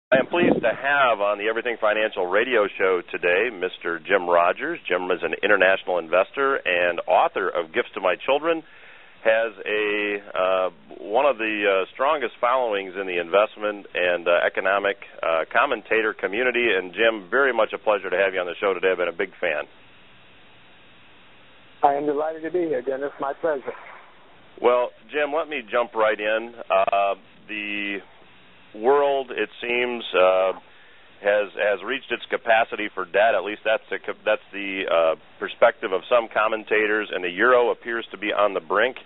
I am pleased to have on the Everything Financial radio show today Mr. Jim Rogers. Jim is an international investor and author of Gifts to My Children, has one of the strongest followings in the investment and economic commentator community. And Jim, very much a pleasure to have you on the show today. I've been a big fan. I am delighted to be here, Dennis. My pleasure. Well, Jim, let me jump right in. The world, it seems, has reached its capacity for debt. At least that's the perspective of some commentators, and the euro appears to be on the brink.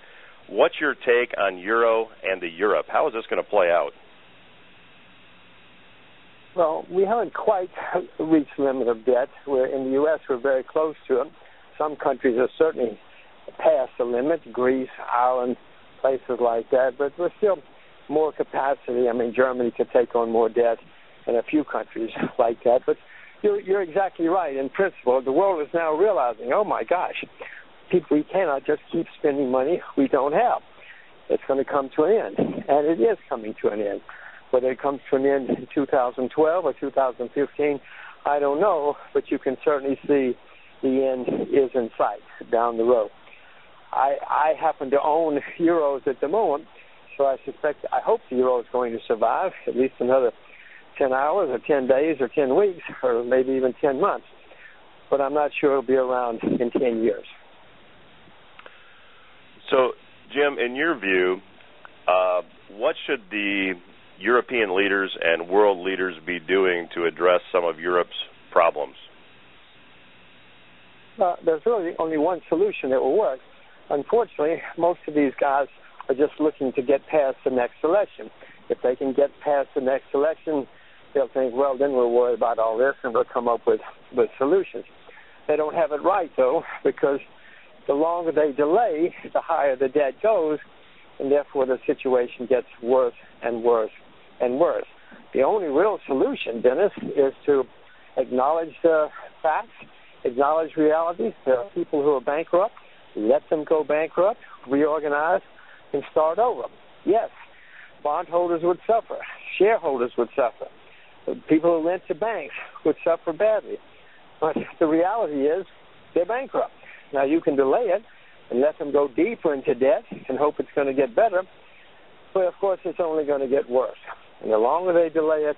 What's your take on euro and the Europe? How is this going to play out? Well, we haven't quite reached the limit of debt. In the U.S., we're very close to it. Some countries are certainly past the limit, Greece, Ireland, places like that, but we're still more capacity. I mean, Germany could take on more debt and a few countries like that. But you're exactly right. In principle, the world is now realizing, oh, my gosh, we cannot just keep spending money we don't have. It's going to come to an end, and it is coming to an end. Whether it comes to an end in 2012 or 2015, I don't know, but you can certainly see the end is in sight down the road. I happen to own euros at the moment, so I hope the euro is going to survive at least another 10 hours or 10 days or 10 weeks or maybe even 10 months. But I'm not sure it'll be around in 10 years. So, Jim, in your view, what should the European leaders and world leaders be doing to address some of Europe's problems? There's really only one solution that will work. Unfortunately, most of these guys are just looking to get past the next election. If they can get past the next election, they'll think, well, then we'll worry about all this and we'll come up with solutions. They don't have it right, though, because the longer they delay, the higher the debt goes, and therefore the situation gets worse and worse and worse. The only real solution, Dennis, is to acknowledge the facts, acknowledge reality. There are people who are bankrupt. Let them go bankrupt, reorganize, and start over. Yes, bondholders would suffer. Shareholders would suffer. People who lent to banks would suffer badly. But the reality is they're bankrupt. Now, you can delay it and let them go deeper into debt and hope it's going to get better. But, of course, it's only going to get worse. And the longer they delay it,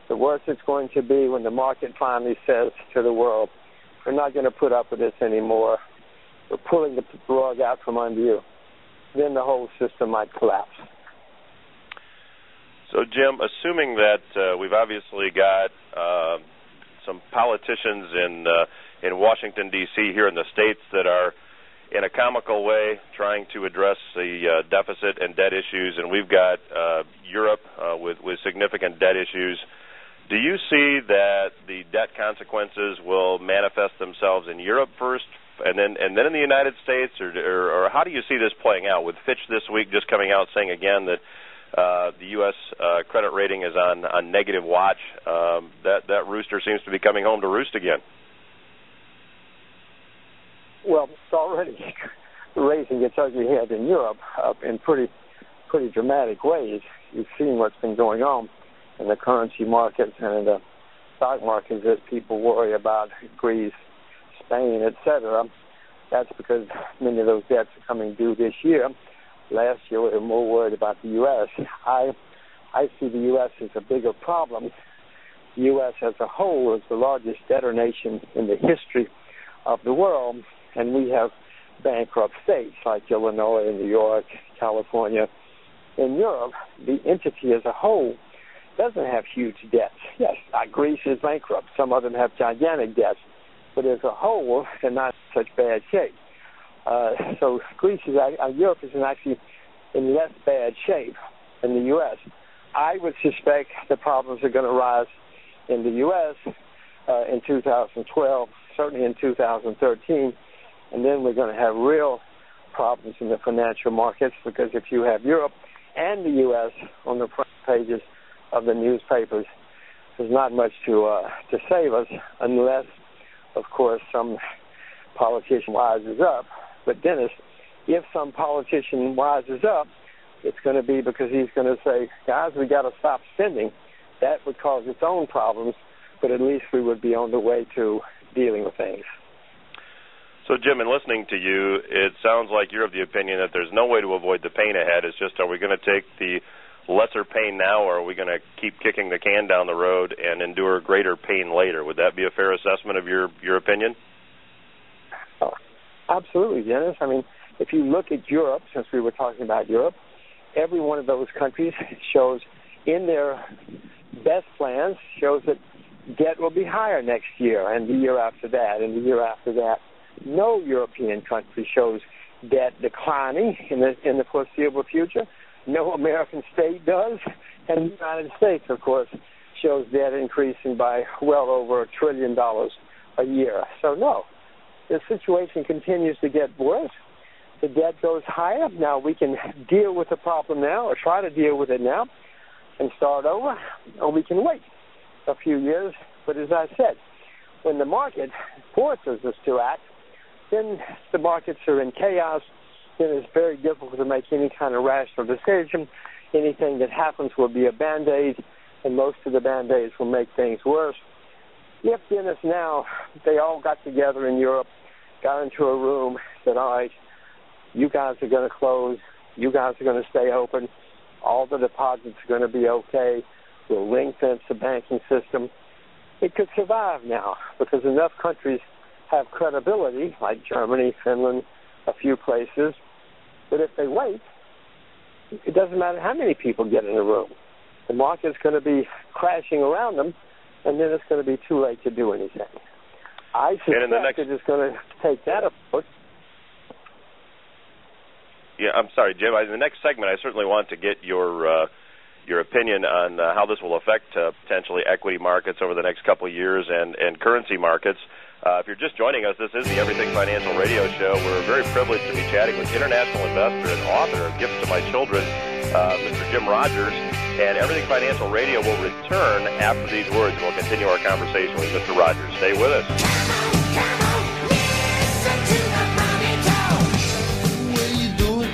the worse it's going to be when the market finally says to the world, we're not going to put up with this anymore. We're pulling the rug out from under you. Then the whole system might collapse. So, Jim, assuming that we've obviously got some politicians in Washington, D.C., here in the States that are, in a comical way, trying to address the deficit and debt issues, and we've got Europe with significant debt issues, do you see that the debt consequences will manifest themselves in Europe first, and then in the United States, or how do you see this playing out? With Fitch this week just coming out saying again that the U.S. credit rating is on negative watch, that rooster seems to be coming home to roost again. Well, it's already raising its ugly head in Europe in pretty dramatic ways. You've seen what's been going on in the currency markets and in the stock markets as people worry about Greece, Spain, etc. That's because many of those debts are coming due this year. Last year, we were more worried about the U.S. I see the U.S. as a bigger problem. The U.S. as a whole is the largest debtor nation in the history of the world, and we have bankrupt states like Illinois, New York, California. In Europe, the entity as a whole doesn't have huge debts. Yes, Greece is bankrupt. Some of them have gigantic debts. But as a whole, they're not in such bad shape. So Europe is actually in less bad shape than the U.S. I would suspect the problems are going to rise in the U.S. In 2012, certainly in 2013, and then we're going to have real problems in the financial markets, because if you have Europe and the U.S. on the front pages of the newspapers, there's not much to save us unless, of course, some politician wises up. But Dennis, if some politician wises up, it's going to be because he's going to say, guys, we got to stop spending that would cause its own problems, but at least we would be on the way to dealing with things. So, Jim, in listening to you, it sounds like you're of the opinion that there's no way to avoid the pain ahead. It's just, are we going to take the lesser pain now, or are we going to keep kicking the can down the road and endure greater pain later? Would that be a fair assessment of your opinion? Oh, absolutely, Dennis. I mean, if you look at Europe, since we were talking about Europe, every one of those countries shows in their best plans shows that debt will be higher next year and the year after that and the year after that. No European country shows debt declining in the foreseeable future. No American state does. And the United States, of course, shows debt increasing by well over $1 trillion a year. So, no, the situation continues to get worse. The debt goes higher. Now, we can deal with the problem now or try to deal with it now and start over, or we can wait a few years. But as I said, when the market forces us to act, then the markets are in chaos. Then it's very difficult to make any kind of rational decision. Anything that happens will be a Band-Aid, and most of the Band-Aids will make things worse. If, Dennis, now they all got together in Europe, got into a room, said, all right, you guys are going to close, you guys are going to stay open, all the deposits are going to be okay, we'll ring-fence the banking system, it could survive now because enough countries have credibility, like Germany, Finland, a few places. But if they wait, it doesn't matter how many people get in the room. The market's going to be crashing around them, and then it's going to be too late to do anything. I suspect it is going to take that approach. Yeah, I'm sorry, Jim. In the next segment, I certainly want to get your opinion on how this will affect potentially equity markets over the next couple of years and currency markets. If you're just joining us, this is the Everything Financial Radio Show. We're very privileged to be chatting with international investor and author of Gifts to My Children, Mr. Jim Rogers. And Everything Financial Radio will return after these words. We'll continue our conversation with Mr. Rogers. Stay with us. Come on, listen to the money talk. What you doing?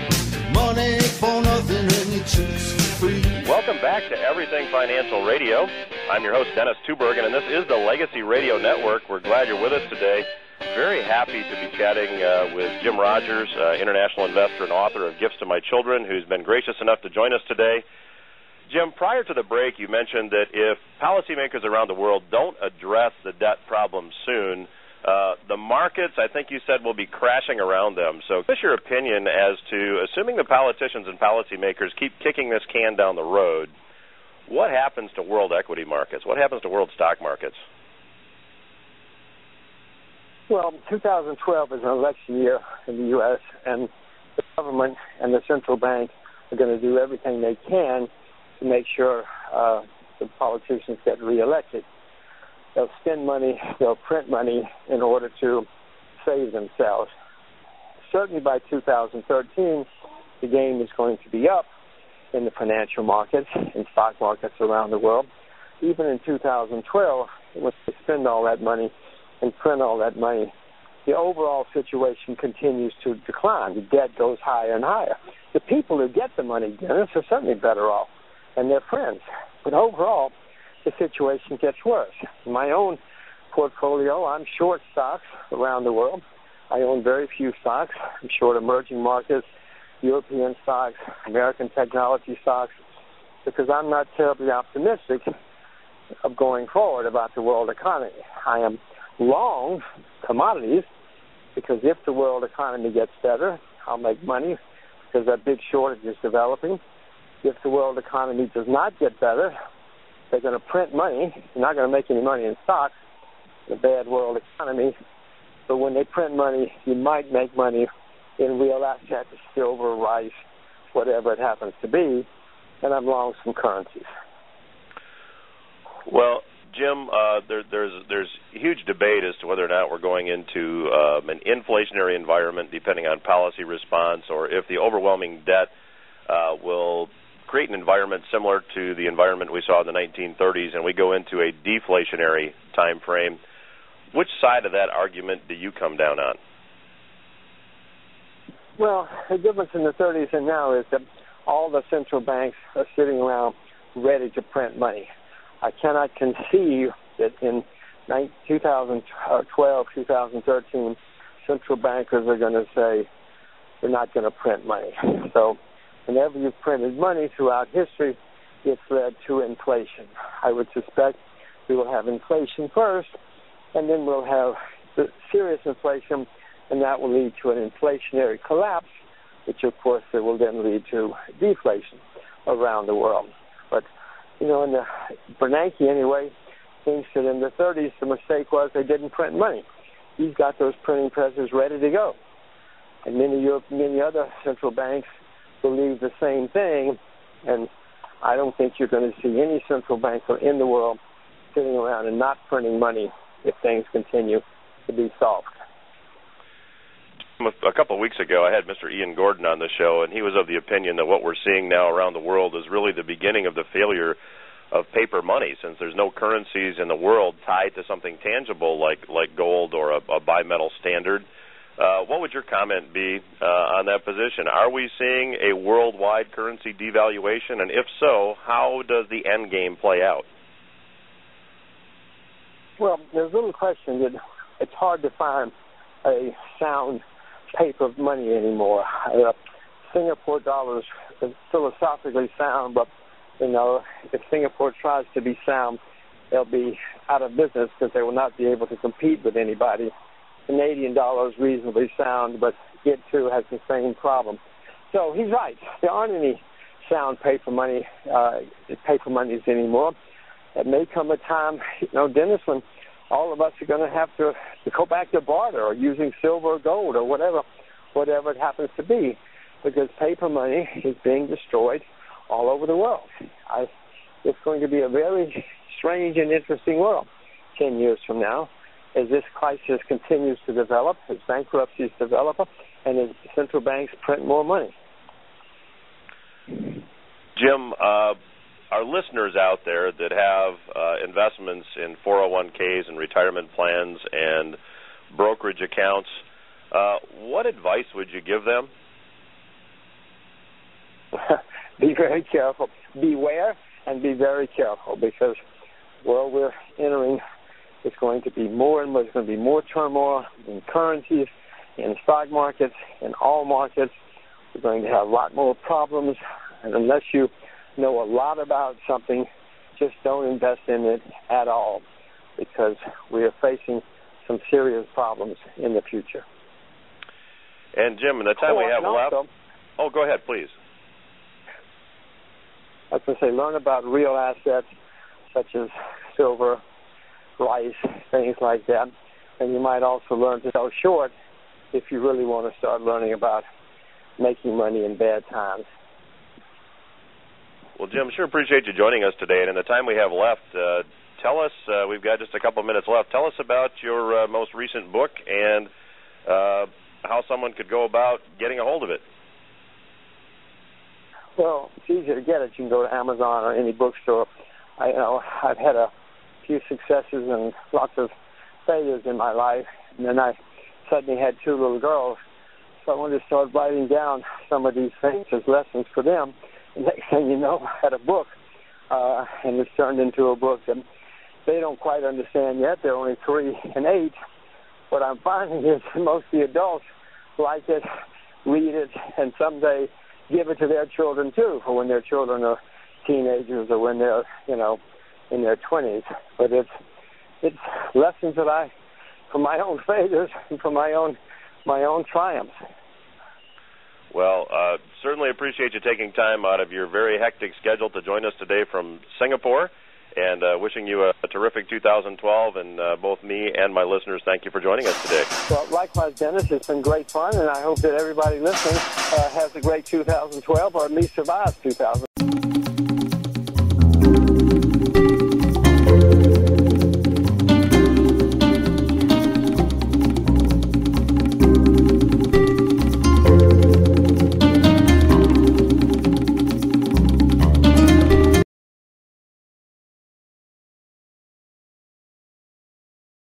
Money for nothing and your chicks for free. Welcome back to Everything Financial Radio. I'm your host, Dennis Tubergen, and this is the Legacy Radio Network. We're glad you're with us today. Very happy to be chatting with Jim Rogers, international investor and author of Gifts to My Children, who's been gracious enough to join us today. Jim, prior to the break, you mentioned that if policymakers around the world don't address the debt problem soon, the markets, I think you said, will be crashing around them. So what's your opinion as to, assuming the politicians and policymakers keep kicking this can down the road, what happens to world equity markets? What happens to world stock markets? Well, 2012 is an election year in the U.S., and the government and the central bank are going to do everything they can to make sure the politicians get reelected. They'll spend money, they'll print money in order to save themselves. Certainly by 2013, the game is going to be up in the financial markets, in stock markets around the world. Even in 2012, when they spend all that money and print all that money, the overall situation continues to decline. The debt goes higher and higher. The people who get the money, Dennis, are certainly better off, and their friends. But overall, the situation gets worse. In my own portfolio, I'm short stocks around the world. I own very few stocks. I'm short emerging markets, European stocks, American technology stocks, because I'm not terribly optimistic of going forward about the world economy. I am long commodities because if the world economy gets better, I'll make money because that big shortage is developing. If the world economy does not get better, they're going to print money. They're not going to make any money in stocks, the bad world economy. But when they print money, you might make money in real assets, silver, rice, whatever it happens to be, and I'm long some currencies. Well, Jim, there's huge debate as to whether or not we're going into an inflationary environment depending on policy response, or if the overwhelming debt will create an environment similar to the environment we saw in the 1930s, and we go into a deflationary time frame. Which side of that argument do you come down on? Well, the difference in the 30s and now is that all the central banks are sitting around ready to print money. I cannot conceive that in 2012, 2013, central bankers are going to say we're not going to print money. So whenever you've printed money throughout history, it's led to inflation. I would suspect we will have inflation first, and then we'll have the serious inflation, and that will lead to an inflationary collapse, which, of course, it will then lead to deflation around the world. But, you know, Bernanke, anyway, thinks that in the 30s the mistake was they didn't print money. He's got those printing presses ready to go. And many other central banks believe the same thing, and I don't think you're going to see any central banker in the world sitting around and not printing money if things continue to be soft. A couple of weeks ago, I had Mr. Ian Gordon on the show, and he was of the opinion that what we're seeing now around the world is really the beginning of the failure of paper money, since there's no currencies in the world tied to something tangible like gold or a bimetal standard. What would your comment be on that position? Are we seeing a worldwide currency devaluation? And if so, how does the end game play out? Well, there's little question that it's hard to find a sound paper of money anymore. Singapore dollars is philosophically sound, but, you know, if Singapore tries to be sound, they'll be out of business because they will not be able to compete with anybody. Canadian dollar is reasonably sound, but it too has the same problem. So he's right. There aren't any sound paper monies anymore. It may come a time, you know, Dennis, when all of us are going to have to go back to barter or using silver or gold or whatever it happens to be, because paper money is being destroyed all over the world. It's going to be a very strange and interesting world 10 years from now, as this crisis continues to develop, as bankruptcies develop, and as central banks print more money. Jim, our listeners out there that have investments in 401ks and retirement plans and brokerage accounts, what advice would you give them? Be very careful. Beware and be very careful, because the world we're entering is going to be more and more. There's going to be more turmoil in currencies, in stock markets, in all markets. We're going to have a lot more problems, and unless you know a lot about something, just don't invest in it at all, because we are facing some serious problems in the future. And Jim, in the time we have left... Oh, go ahead, please. I was going to say, learn about real assets such as silver, rice, things like that. And you might also learn to go short if you really want to start learning about making money in bad times. Well, Jim, sure appreciate you joining us today. And in the time we have left, tell us, we've got just a couple minutes left, tell us about your most recent book and how someone could go about getting a hold of it. Well, it's easy to get it. You can go to Amazon or any bookstore. I've had a few successes and lots of failures in my life, and then I suddenly had 2 little girls, so I wanted to start writing down some of these things as lessons for them. And next thing you know, I had a book, and it's turned into a book that they don't quite understand yet. They're only 3 and 8. What I'm finding is most of the adults like it, read it, and someday give it to their children too, for when their children are teenagers or when they're, you know, in their 20s. But it's lessons that from my own failures and from my own triumphs. Well, certainly appreciate you taking time out of your very hectic schedule to join us today from Singapore, and wishing you a terrific 2012, and both me and my listeners, thank you for joining us today. Well, likewise, Dennis, it's been great fun, and I hope that everybody listening has a great 2012, or at least survives 2012.